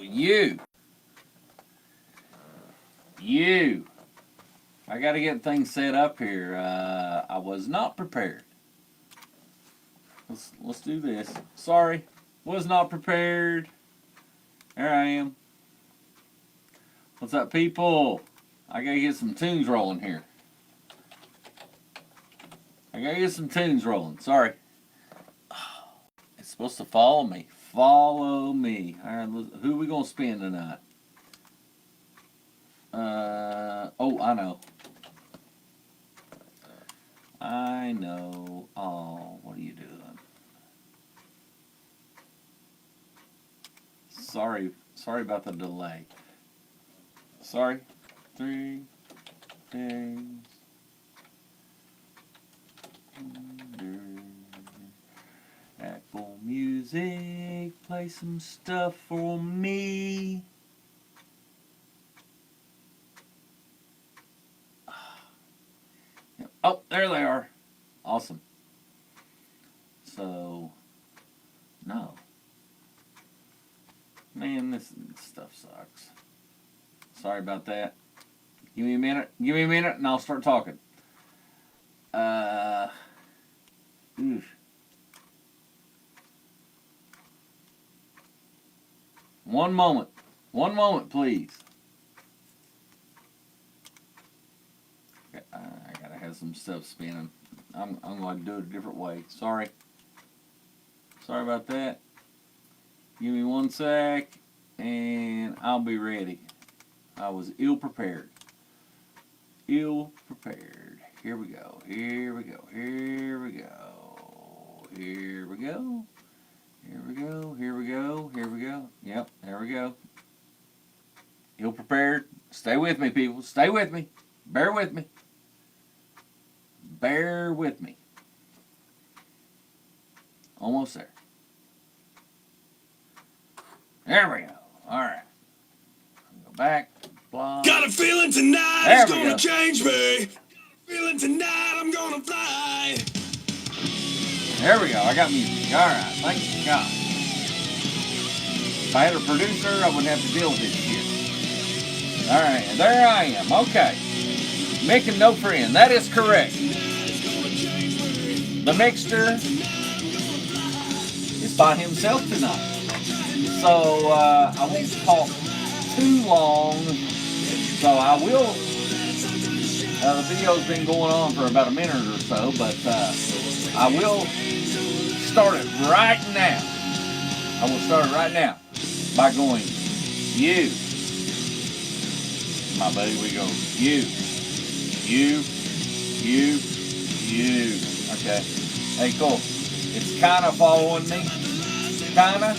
you. I got to get things set up here. I was not prepared. Let's do this. Sorry, was not prepared. There I am. What's up, people? I gotta get some tunes rolling here. Sorry. It's supposed to follow me. Follow me. All right, who are we gonna spin tonight? Oh, I know. Oh, what are you doing? Sorry about the delay. Sorry. 3 days. Apple Music, play some stuff for me. Oh, there they are. Awesome. So, no. Man, this stuff sucks. Sorry about that. Give me a minute and I'll start talking. Oof. One moment, please. I gotta have some stuff spinning. I'm going to do it a different way. Sorry about that. Give me 1 sec, and I'll be ready. I was ill prepared. Here we go. Yep, there we go. Ill prepared. Stay with me, people. Stay with me. Bear with me. Almost there. There we go. All right. Go back. Blah. Got a feeling tonight there it's gonna change me. Feeling tonight I'm gonna fly. There we go. I got music. All right. Thank God. If I had a producer, I wouldn't have to deal with this shit. All right. There I am. Okay. Mick and no friend. That is correct. The Mixter is by himself tonight. So I won't talk too long. So I will. The video's been going on for about a minute or so, but I will start it right now. By going, you. My baby, we go, you. Okay. Hey, cool. It's kind of following me. Kinda.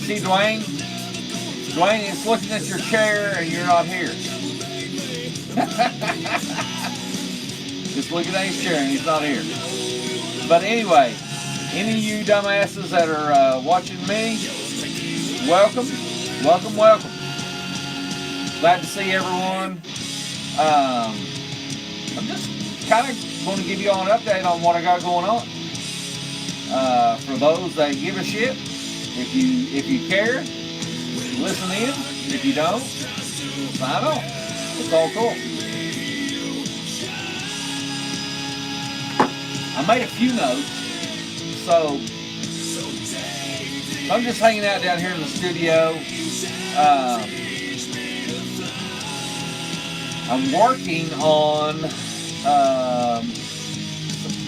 See, Duane, it's looking at your chair and you're not here. Just looking at his chair and he's not here. But anyway, any of you dumbasses that are watching me, welcome. Glad to see everyone. I'm just kind of going to give you all an update on what I got going on. For those that give a shit, if you care, listen in. If you don't, sign off. It's all cool. I made a few notes, so I'm just hanging out down here in the studio. I'm working on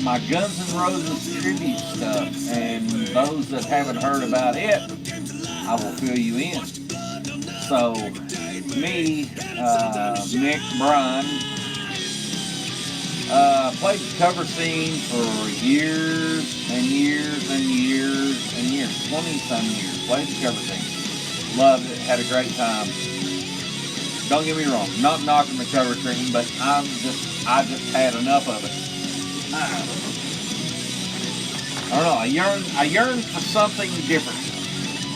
my Guns N' Roses tribute stuff, and those that haven't heard about it, I will fill you in. So, me, Mick, Brian, played the cover scene for years and years, 20-some years. Played the cover scene. Loved it, had a great time. Don't get me wrong, not knocking the cover scene, but I just had enough of it. I don't know. I yearn for something different.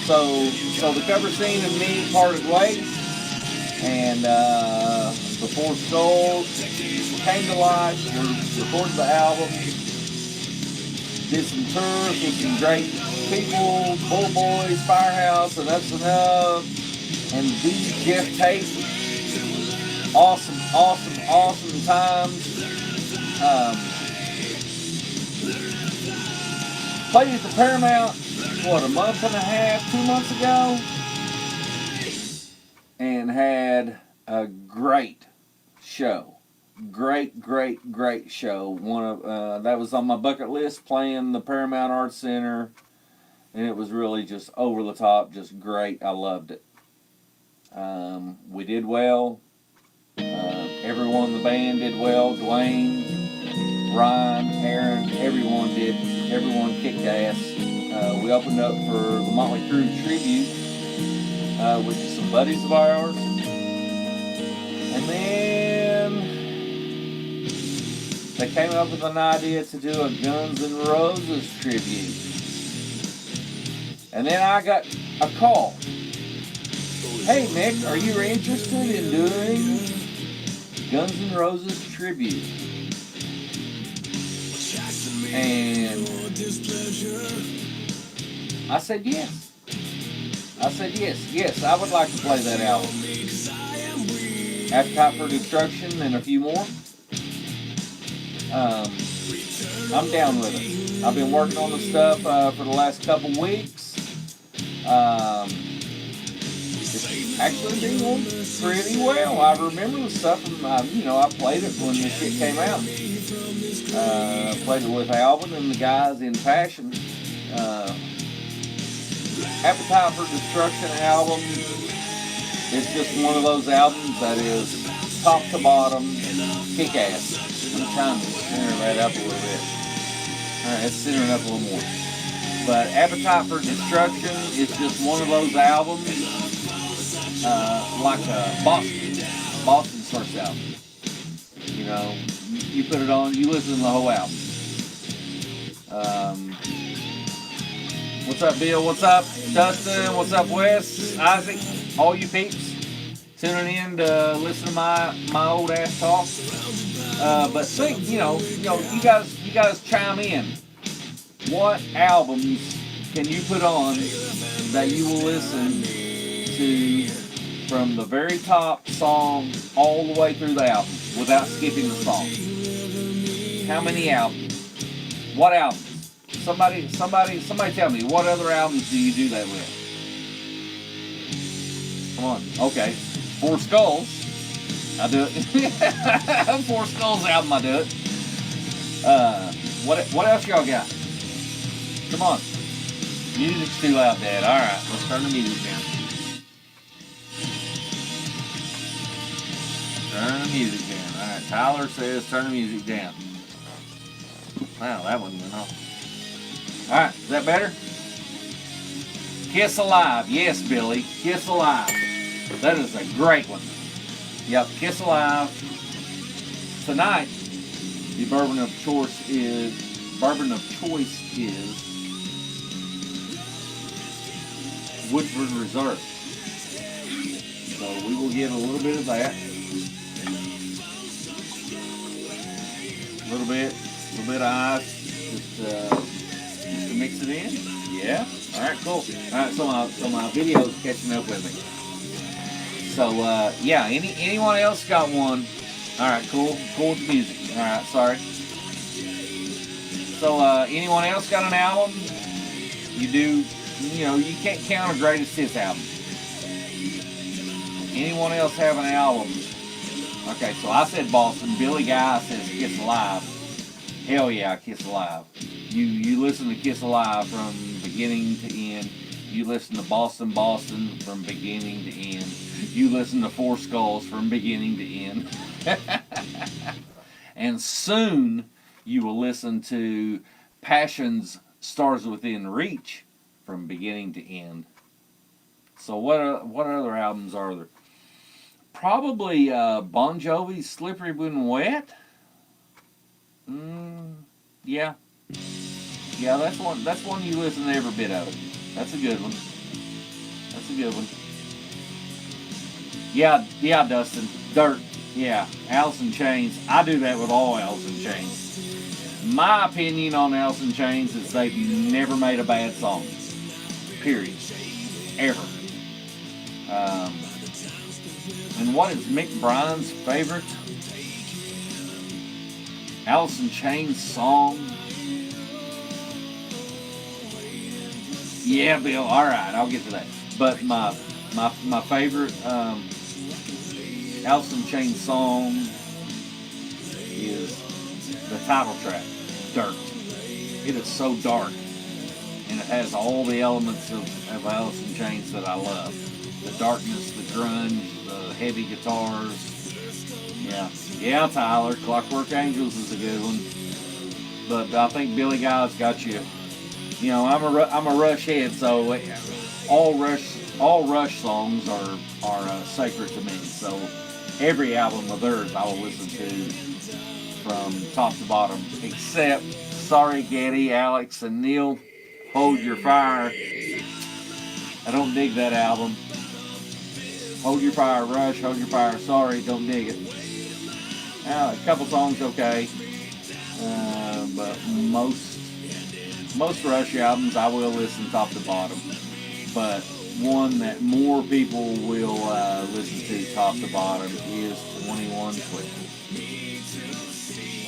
So the cover scene and me parted ways, and Before Skulls came to life. We recorded the album, did some tours with some great people, Bull Boys, Firehouse, and That's Enough, and the Jeff Tate. Awesome times. Played at the Paramount, what, a month and a half, 2 months ago? And had a great show. Great show. One of that was on my bucket list, playing the Paramount Arts Center, and it was really just over the top, just great. I loved it. We did well. Everyone in the band did well. Dwayne, Ryan, Aaron, everyone kicked ass. We opened up for the Motley Crue tribute, which is some buddies of ours. And then they came up with an idea to do a Guns N' Roses tribute. And then I got a call. Hey Mick, are you interested in doing Guns N' Roses tribute? And I said yes. Yes, I would like to play that album. Appetite for Destruction and a few more. I'm down with it. I've been working on the stuff for the last couple weeks. It's actually been going pretty well. I remember the stuff from, I played it when the shit came out. Played it with Alvin and the guys in Passion. Appetite for Destruction album is just one of those albums that is top to bottom kick-ass. I'm trying to center that up a little bit. Alright, let's center it up a little more. But Appetite for Destruction is just one of those albums, like Boston's first album. You know, you put it on, you listen to the whole album. What's up, Bill? What's up, Dustin? What's up, Wes? Isaac? All you peeps tuning in to listen to my old ass talk. But think, you guys chime in. What albums can you put on that you will listen to from the very top song all the way through the album without skipping the song? How many albums? What albums? Somebody tell me, what other albums do you do that with? Come on. Okay. Four Skulls. I do it. Four Skulls album, I do it. What else y'all got? Come on. Music's too loud, Dad. Alright, let's turn the music down. Turn the music down. Alright, Tyler says turn the music down. Wow, that one went off. Alright, is that better? Kiss Alive. Yes, Billy. Kiss Alive. That is a great one. Yep, Kiss Alive. Tonight, the bourbon of choice is Woodford Reserve. So we will get a little bit of that. A little bit of ice. Just to mix it in. Yeah. All right. Cool. All right. So my video's catching up with me. So yeah. Anyone else got one? All right. Cool. Cool with the music. All right. Sorry. So anyone else got an album? You do. You can't count a greatest hits album. Anyone else have an album? Okay. So I said Boston. Billy Guy says Kiss Alive. Hell yeah, Kiss Alive. You listen to Kiss Alive from beginning to end. You listen to Boston from beginning to end. You listen to Four Skulls from beginning to end. And soon you will listen to Passion's Stars Within Reach from beginning to end. So what other albums are there? Probably Bon Jovi's Slippery When Wet. Yeah. Yeah, that's one you listen to every bit of it. That's a good one. Yeah, Dustin. Dirt. Yeah. Alice in Chains. I do that with all Alice in Chains. My opinion on Alice in Chains is they've never made a bad song. period, ever. And what is Mick Bryan's favorite? Alice in Chains song? Yeah, Bill. All right, I'll get to that. But my favorite Alice in Chains song is the title track, "Dirt." It is so dark, and it has all the elements of Alice in Chains that I love. The darkness, the grunge, the heavy guitars. Yeah, Tyler. Clockwork Angels is a good one. But I think Billy Guy's got you. You know, I'm a Rush head, so all Rush songs are sacred to me. So every album of theirs I will listen to from top to bottom, except Sorry Getty, Alex, and Neil, Hold Your Fire. I don't dig that album. Hold Your Fire, Rush, Hold Your Fire, Sorry, don't dig it. A couple songs okay, but most Rush albums I will listen top to bottom. But one that more people will listen to top to bottom is 2112.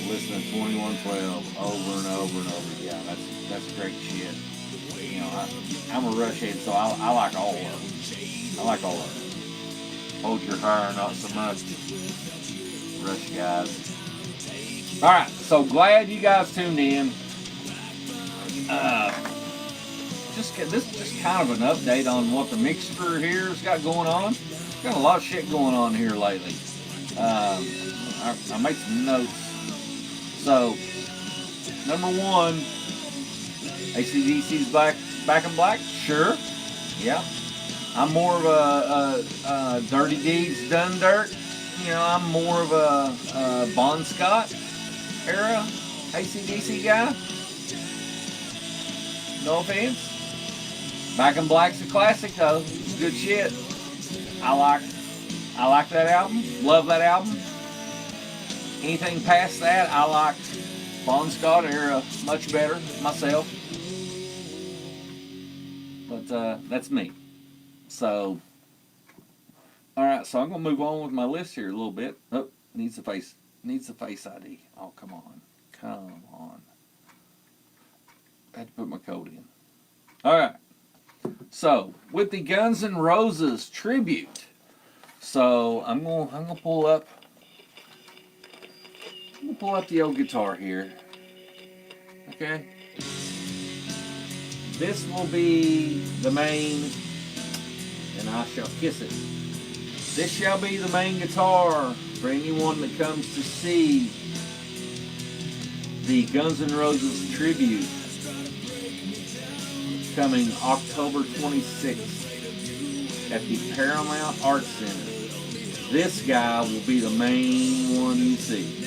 Listen to 2112 over and over and over. Yeah, that's great shit. You know, I'm a Rush head, so I like all of them. I like all of them. Hold Your Fire, not so much. Rush guys. All right, so glad you guys tuned in. This is just kind of an update on what the mixture here has got going on. Got a lot of shit going on here lately. I made some notes. So, number one, AC/DC's Back in Black. Sure, yeah. I'm more of a Dirty Deeds Done Dirt. You know, I'm more of a Bon Scott era AC/DC guy. No offense. Back in Black's a classic though. It's good shit. I like that album. Love that album. Anything past that, I like Bon Scott era much better myself. But that's me. So, all right. So I'm gonna move on with my list here a little bit. Oh, needs the face ID. Oh, come on. I had to put my code in. All right. So with the Guns N' Roses tribute, so I'm gonna pull up the old guitar here. Okay. This will be the main, and I shall kiss it. This shall be the main guitar for anyone that comes to see the Guns N' Roses tribute coming October 26th at the Paramount Arts Center. This guy will be the main one you see.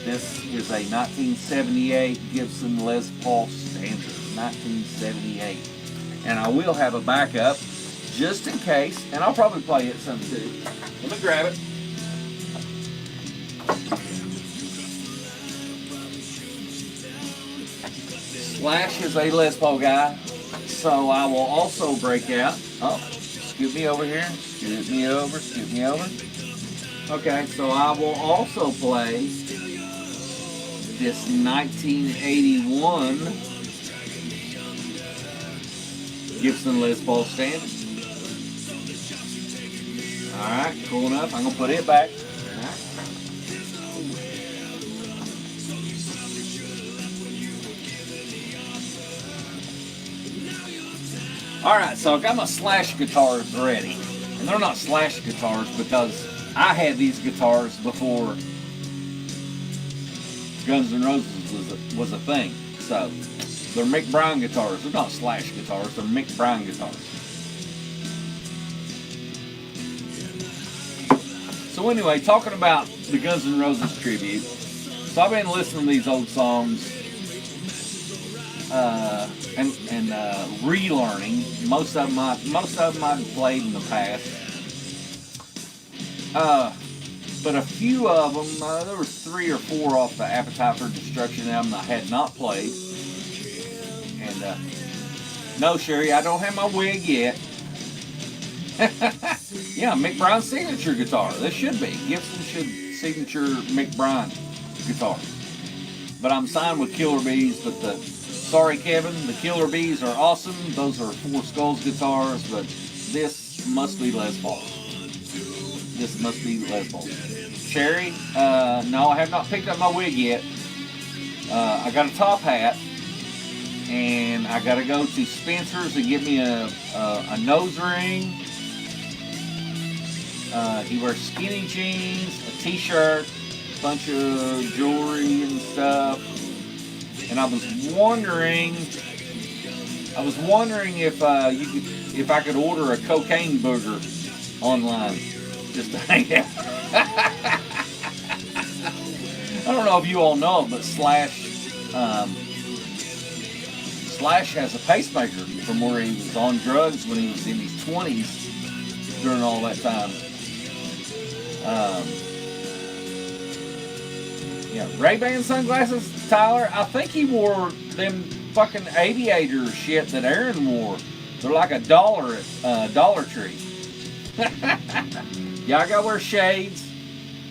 This is a 1978 Gibson Les Paul Standard, 1978. And I will have a backup just in case, and I'll probably play it some too. Let me grab it. Slash is a Les Paul guy, so I will also break out. Oh, scoot me over here. Scoot me over. Okay, so I will also play this 1981 Gibson Les Paul Standard. Alright, cool enough. I'm going to put it back. Alright, so I got my Slash guitars ready. And they're not Slash guitars because I had these guitars before Guns N' Roses was a thing. So, they're Mick Bryan guitars. They're not Slash guitars, they're Mick Bryan guitars. So anyway, talking about the Guns N' Roses tribute. So I've been listening to these old songs and relearning. Most of them I've played in the past. But a few of them, there was 3 or 4 off the Appetite for Destruction album I had not played. And No, Sherry, I don't have my wig yet. Yeah, Mick Bryan's signature guitar. This should be. Gibson should signature Mick Bryan guitar. But I'm signed with Killer Bees, but sorry Kevin, the Killer Bees are awesome. Those are Four Skulls guitars, but this must be Les Paul. This must be Les Paul. Sherry, no, I have not picked up my wig yet. I got a top hat, and I got to go to Spencer's and get me a nose ring. He wears skinny jeans, a t-shirt, a bunch of jewelry and stuff. And I was wondering if I could order a cocaine booger online just to hang out. I don't know if you all know, but Slash has a pacemaker from where he was on drugs when he was in his 20s during all that time. Yeah, Ray-Ban sunglasses, Tyler. I think he wore them fucking aviator shit that Aaron wore. They're like $1 at Dollar Tree. Yeah, I gotta wear shades.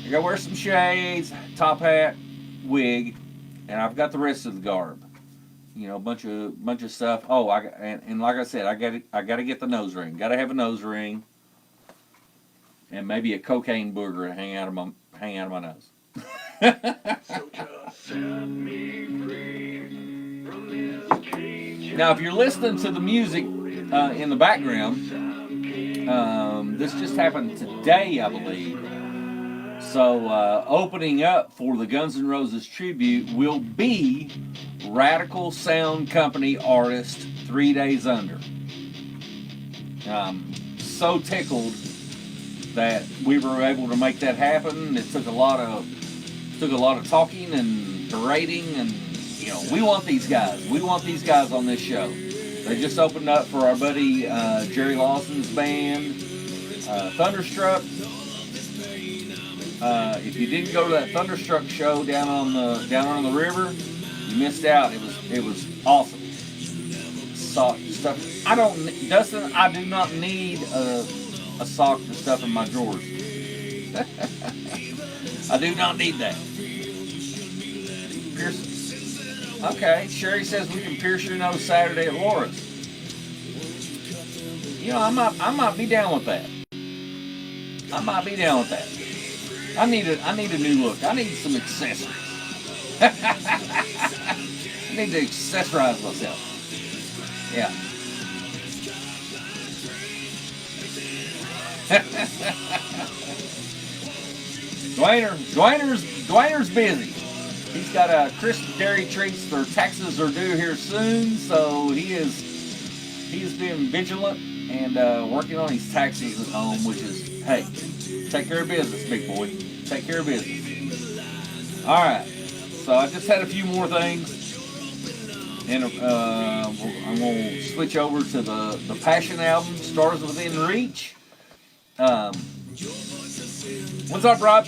I gotta wear some shades, top hat, wig, and I've got the rest of the garb. You know, a bunch of stuff. Oh, and like I said, I gotta get the nose ring. Gotta have a nose ring, and maybe a cocaine booger to hang out of my nose. Now, if you're listening to the music in the background, this just happened today, I believe. So, opening up for the Guns N' Roses tribute will be Radical Sound Company artist 3 Days Under. I'm so tickled that we were able to make that happen. It took a lot of talking and berating, and you know, we want these guys. We want these guys on this show. They just opened up for our buddy Jerry Lawson's band, Thunderstruck. If you didn't go to that Thunderstruck show down on the river, you missed out. It was awesome. Sock stuff. Dustin, I do not need a sock to stuff in my drawers. I do not need that. Pierce. Okay, Sherry says we can pierce your nose Saturday at Laura's. You know, I might be down with that. I might be down with that. I need a new look. I need some accessories. I need to accessorize myself. Yeah. Dwayner's busy. He's got a crisp dairy treats. Their taxes are due here soon, so he's being vigilant and working on his taxes at home, which is, hey, take care of business, big boy. Take care of business. All right. So I just had a few more things, and I'm gonna switch over to the Passion album, Stars Within Reach. What's up, Rob?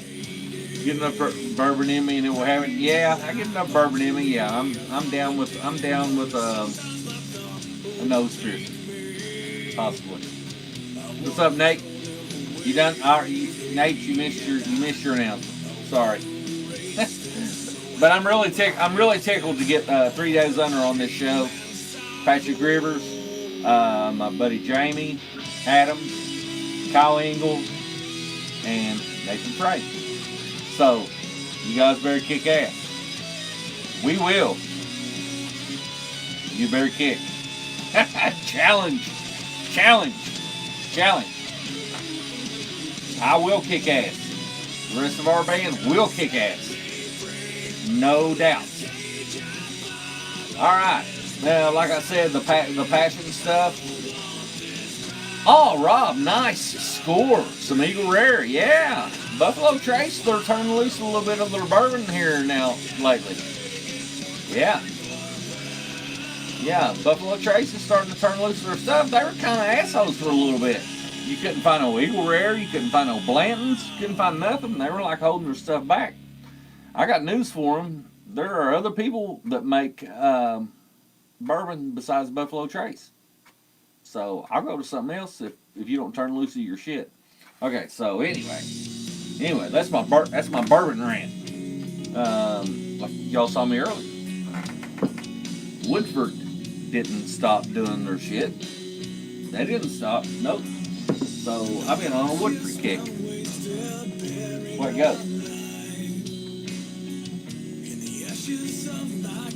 Getting enough bourbon in me, and it will have it. Yeah, I get enough bourbon in me. Yeah, I'm down with a nose piercing, possibly. What's up, Nate? You done? Nate, you missed your announcement. Sorry. But I'm really tickled to get 3 Days Under on this show. Patrick Rivers, my buddy Jamie, Adams, Kyle Ingalls, and Nathan Frey. So, you guys better kick ass. We will. You better kick. Challenge. I will kick ass. The rest of our band will kick ass. No doubt. Alright. Now, like I said, the passion stuff. Oh, Rob, nice score. Some Eagle Rare. Yeah. Buffalo Trace, they're turning loose a little bit of their bourbon here now lately. Yeah. Yeah, Buffalo Trace is starting to turn loose their stuff. They were kind of assholes for a little bit. You couldn't find no Eagle Rare. You couldn't find no Blantons. You couldn't find nothing. They were like holding their stuff back. I got news for them. There are other people that make bourbon besides Buffalo Trace. So I'll go to something else if you don't turn loose of your shit. Okay, so anyway, that's my bourbon rant. Like y'all saw me earlier. Woodford didn't stop doing their shit. They didn't stop. Nope. So I've been on a Woodford kick. Where it goes.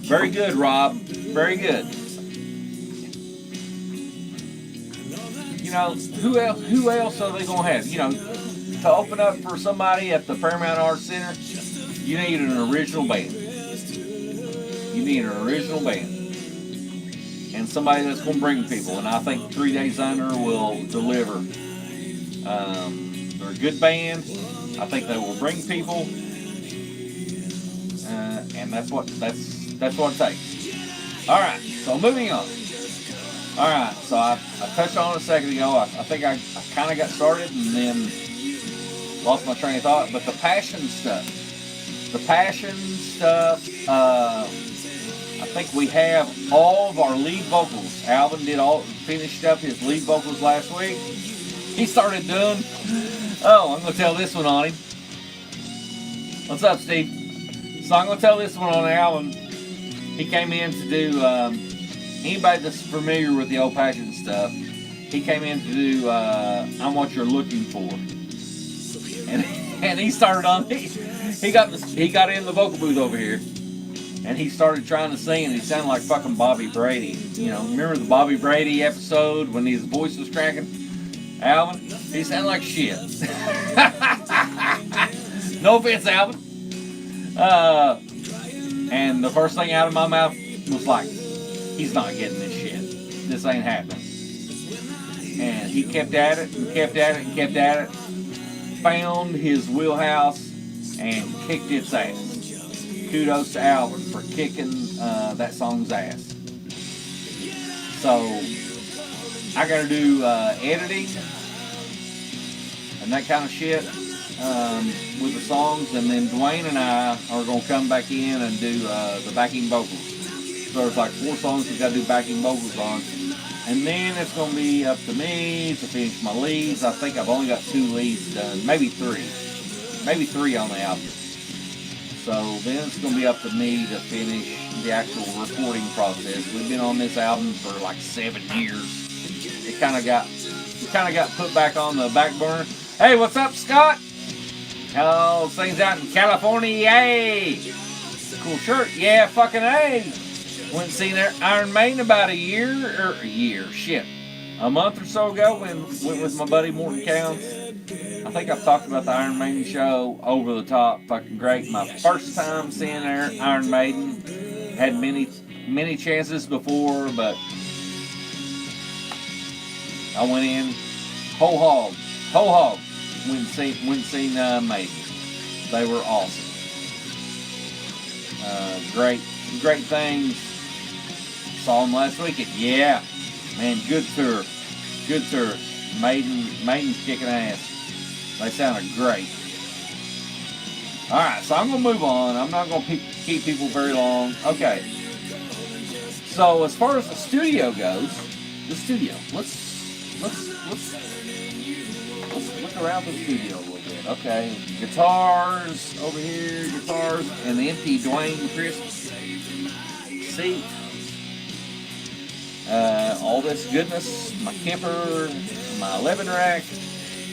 Very good, Rob. Very good. You know, who else are they gonna have? You know, to open up for somebody at the Paramount Arts Center, you need an original band. You need an original band. And somebody that's gonna bring people. And I think 3 Days Under will deliver. They're a good band. I think they will bring people. And that's what it takes. Alright, so moving on. Alright, so I touched on it a second ago. I think I kind of got started and then lost my train of thought. But the passion stuff. I think we have all of our lead vocals. Alvin finished up his lead vocals last week. He started doing, I'm going to tell this one on him. What's up, Steve? So I'm going to tell this one on Alvin. He came in to do, anybody that's familiar with the old Passion stuff, he came in to do I'm What You're Looking For. And he started on, he got in the vocal booth over here. And he started trying to sing, and he sounded like fucking Bobby Brady. You know, remember the Bobby Brady episode when his voice was cracking? Alvin, he sounded like shit. No offense, Alvin. And the first thing out of my mouth was like, he's not getting this shit. This ain't happening. And he kept at it and kept at it and kept at it. Found his wheelhouse and kicked its ass. Kudos to Alvin for kicking that song's ass. So I gotta do editing and that kind of shit with the songs, and then Duane and I are gonna come back in and do the backing vocals. So there's like 4 songs we gotta do backing vocals on, and then it's gonna be up to me to finish my leads. I think I've only got 2 leads done, maybe 3 on the album. So then it's going to be up to me to finish the actual recording process. We've been on this album for like 7 years. It kind of got put back on the back burner. Hey, what's up, Scott? Hello, things out in California, yay! Cool shirt, yeah, fucking A. Went and seen their Iron Maiden about a month or so ago. Went with my buddy Morton Counts. I think I've talked about the Iron Maiden show, over the top, fucking great. My first time seeing their Iron Maiden. Had many chances before, but I went in whole hog. Went and seen Maiden. They were awesome. Great things. Saw them last weekend. Yeah, man, good tour. Maiden's kicking ass. They sounded great. Alright, so I'm going to move on. I'm not going to keep people very long. Okay. So as far as the studio goes, let's look around the studio a little bit. Okay, guitars over here, and the empty Duane Chris seat. All this goodness, my Kemper, my 11 rack,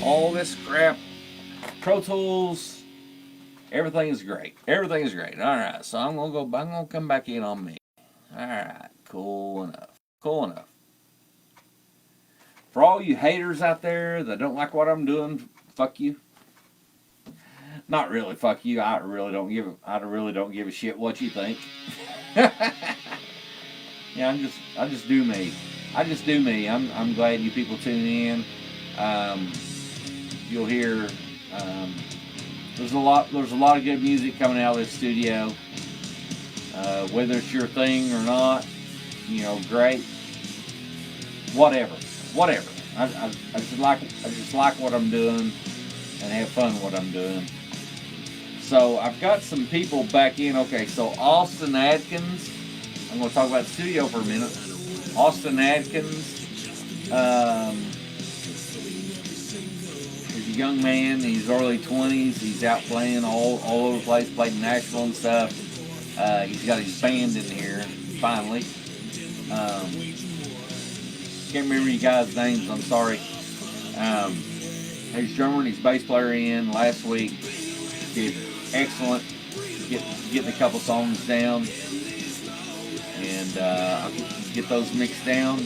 all this crap, Pro Tools, everything is great. Alright, so I'm gonna come back in on me. Alright, cool enough. For all you haters out there that don't like what I'm doing, fuck you. Not really, fuck you. I really don't give a shit what you think. Yeah, I just do me. I'm glad you people tune in. You'll hear there's a lot of good music coming out of this studio. Whether it's your thing or not, great. Whatever. I just like what I'm doing and have fun with what I'm doing. So I've got some people back in. Okay, so Austin Adkins. I'm going to talk about the studio for a minute. Austin Adkins He's a young man. He's early 20s. He's out playing all over the place. Played in Nashville and stuff. He's got his band in here finally. Can't remember you guys' names. I'm sorry. His drummer and his bass player in last week did excellent. Getting a couple songs down, and I'll get those mixed down.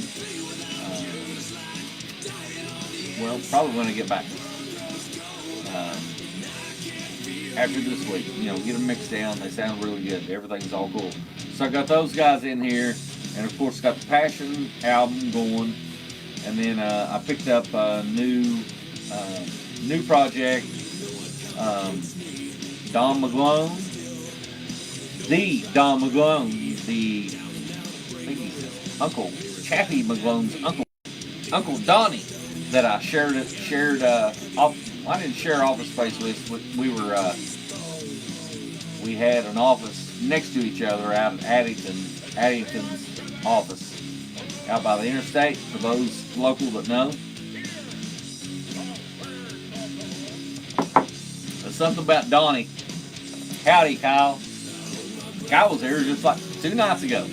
Well, probably when I get back after this week. Get them mixed down. They sound really good. Everything's all cool. So I got those guys in here, and of course got the Passion album going, and then I picked up a new project. Don McGlone. The Don McGlone, I think he's Uncle Chappie McGlone's Uncle Donnie, that I shared. I didn't share office space with. We had an office next to each other out at Addington's office, out by the interstate. For those local that know, there's something about Donnie. Howdy, Kyle. Kyle was here just like 2 nights ago.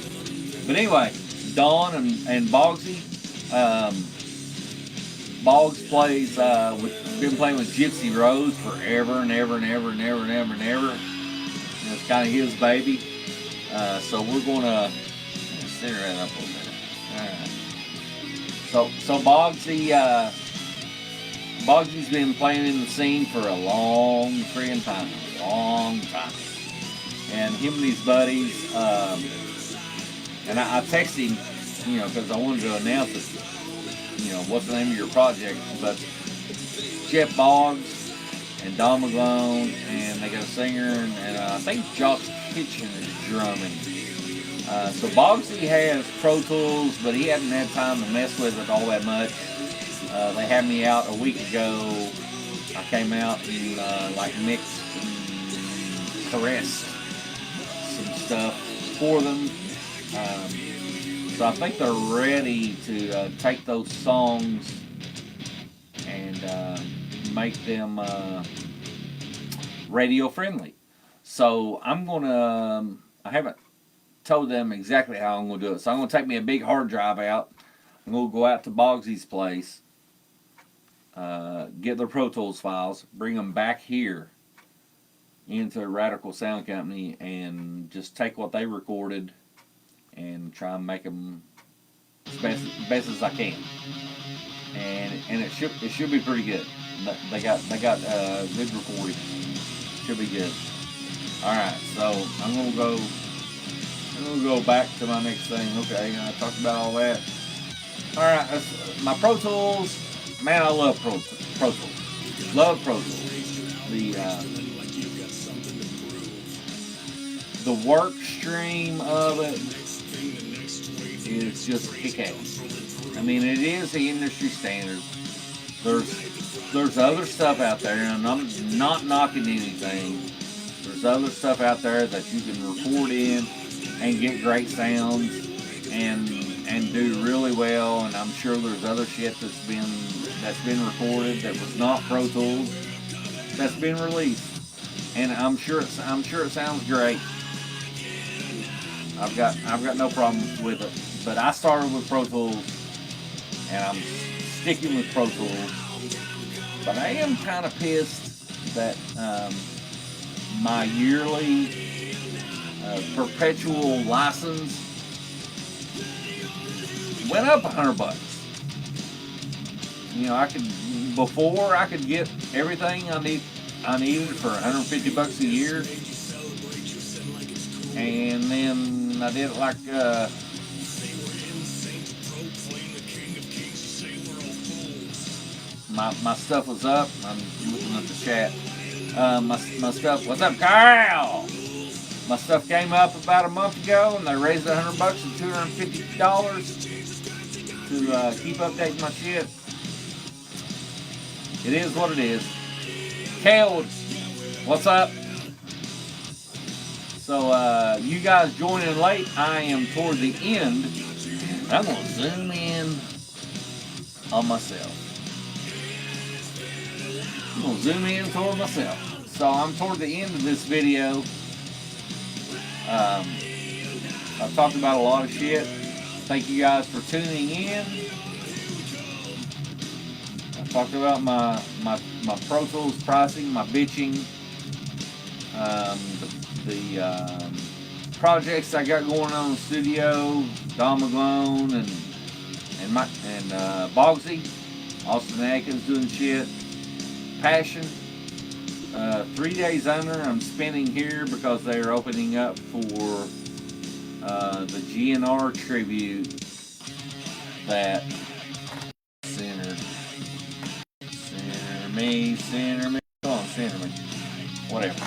But anyway, Dawn and Boggsy. Boggs plays, been playing with Gypsy Rose forever and ever and ever and ever and ever and ever. It's kind of his baby. So we're going to sit right up over there. All right. So Boggsy's been playing in the scene for a long freaking time. Long time. And him and his buddies, and I texted him, because I wanted to announce it, what's the name of your project, but Jeff Boggs and Don McGlone, and they got a singer, and I think Josh Kitchen is drumming. So Boggsy has Pro Tools, but he hadn't had time to mess with it all that much. They had me out a week ago. I came out and mixed and caressed some stuff for them. So I think they're ready to take those songs and make them radio friendly. So I haven't told them exactly how I'm going to do it. So I'm going to take me a big hard drive out. I'm going to go out to Boggsy's place, get their Pro Tools files, bring them back here into Radical Sound Company, and just take what they recorded and try and make them as best as I can. And it should be pretty good. They got good recording. Should be good. All right, so I'm gonna go back to my next thing. Okay, I talked about all that. All right, my Pro Tools. Man, I love Pro Tools. Love Pro Tools. The work stream of it is just kick-ass. I mean, it is the industry standard. There's other stuff out there, and I'm not knocking anything. There's other stuff out there that you can record in and get great sounds and do really well. And I'm sure there's other shit that's been recorded that was not Pro Tools that's been released, and I'm sure it sounds great. I've got no problem with it. But I started with Pro Tools, and I'm sticking with Pro Tools. But I am kind of pissed that my yearly perpetual license went up $100. Before I could get everything I needed for $150 a year, and then I did it like my stuff was up. I'm looking at the chat. My stuff. What's up, Kyle? My stuff came up about a month ago, and they raised $100 to $250 to keep updating my shit. It is what it is. Kale, what's up? So you guys joining late. I am toward the end. I'm gonna zoom in on myself. I'm gonna zoom in toward myself. So I'm toward the end of this video. I've talked about a lot of shit. Thank you guys for tuning in. I talked about my Pro Tools pricing, my bitching, the projects I got going on in the studio, Don McGlone and Bogsy, Austin Atkins doing shit, Passion. 3 days under I'm spending here because they're opening up for the GNR tribute that center me, go on, center me, whatever.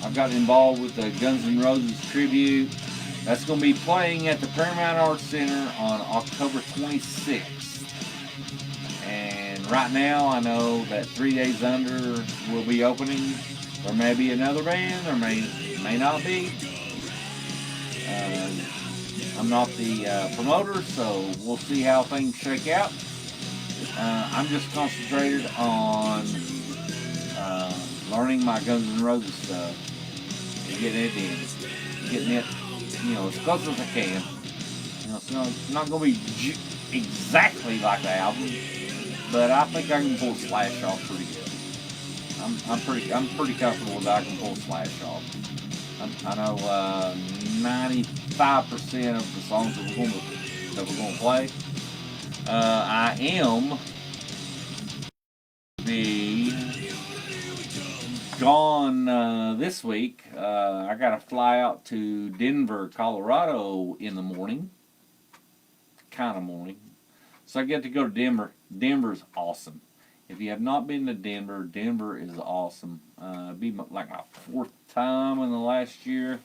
I've gotten involved with the Guns N' Roses tribute. That's going to be playing at the Paramount Arts Center on October 26th. And right now, I know that 3 days under will be opening. There may be another band, there may not be. I'm not the promoter, so we'll see how things shake out. I'm just concentrated on learning my Guns N' Roses stuff and getting it in, getting it, as close as I can. It's not going to be exactly like the album, but I think I can pull Slash off pretty good. I'm pretty comfortable that I can pull Slash off. I know 95% of the songs that we're going to play. I am gone this week. I got to fly out to Denver, Colorado in the morning. Kind of morning. So I get to go to Denver. Denver's awesome. If you have not been to Denver, Denver is awesome. It'd be like my 4th time in the last year.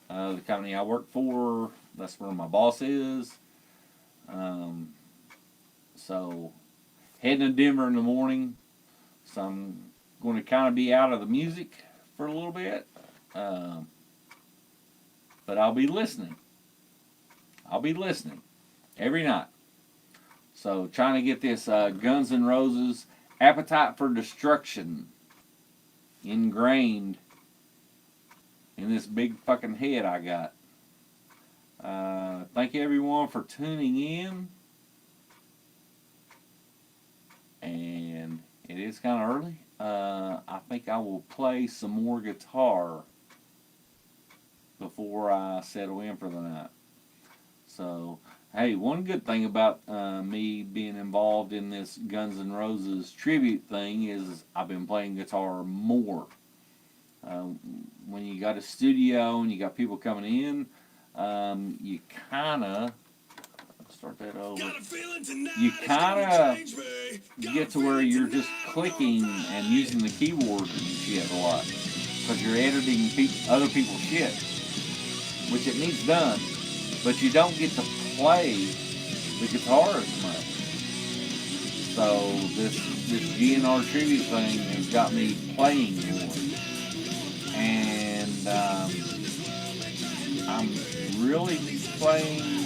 The company I work for, that's where my boss is. So heading to Denver in the morning. So I'm going to kind of be out of the music for a little bit. But I'll be listening. Every night. So trying to get this Guns N' Roses Appetite for Destruction ingrained in this big fucking head I got. Thank you everyone for tuning in. And it is kind of early. I think I will play some more guitar before I settle in for the night. So, hey, one good thing about me being involved in this Guns N' Roses tribute thing is I've been playing guitar more. When you got a studio and you got people coming in, you kind of start that over. You kind of get to where you're just clicking and using the keyboard and shit a lot because you're editing other people's shit, which it needs done, but you don't get to play the guitar as much. So this GNR tribute thing has got me playing more, and I'm really playing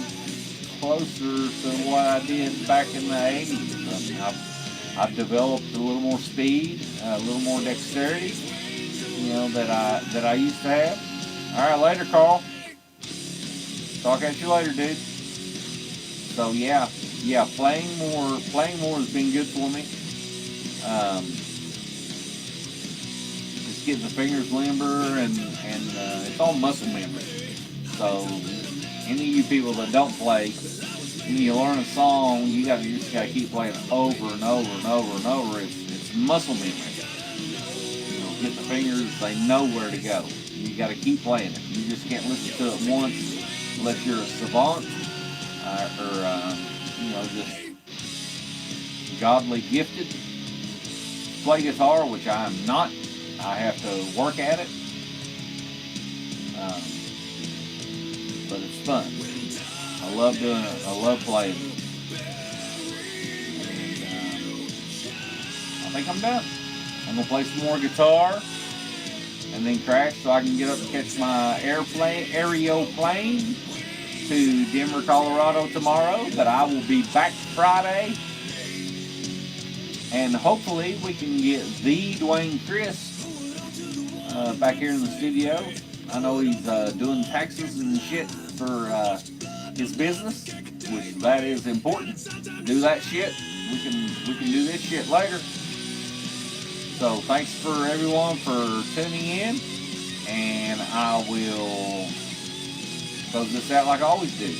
closer to what I did back in the 80s. I've developed a little more speed, a little more dexterity, that I used to have. All right, later, Carl. Talk at you later, dude. So yeah, playing more has been good for me. Just getting the fingers limber and it's all muscle memory. So any of you people that don't play, when you learn a song, you just gotta keep playing it over and over and over and over. It's muscle memory. Get the fingers; they know where to go. You gotta keep playing it. You just can't listen to it once unless you're a savant or just godly gifted. Play guitar, which I am not. I have to work at it. But it's fun. I love doing it. I love playing it. And, I think I'm done. I'm going to play some more guitar and then crash so I can get up and catch my aerial plane to Denver, Colorado tomorrow, but I will be back Friday. And hopefully we can get the Dwayne Chris back here in the studio. I know he's doing taxes and shit for his business, which that is important. Do that shit. We can do this shit later. So thanks for everyone for tuning in, and I will close this out like I always do.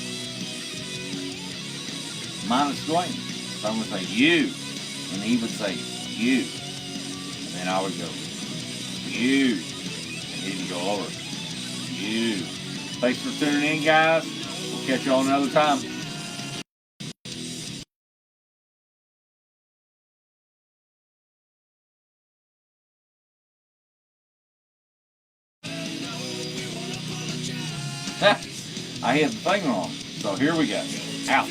Minus Dwayne. So I'm gonna say you, and he would say you, and then I would go you, and he would go over you. Thanks for tuning in, guys. We'll catch you all another time. I hit the thing wrong. So here we go. Out.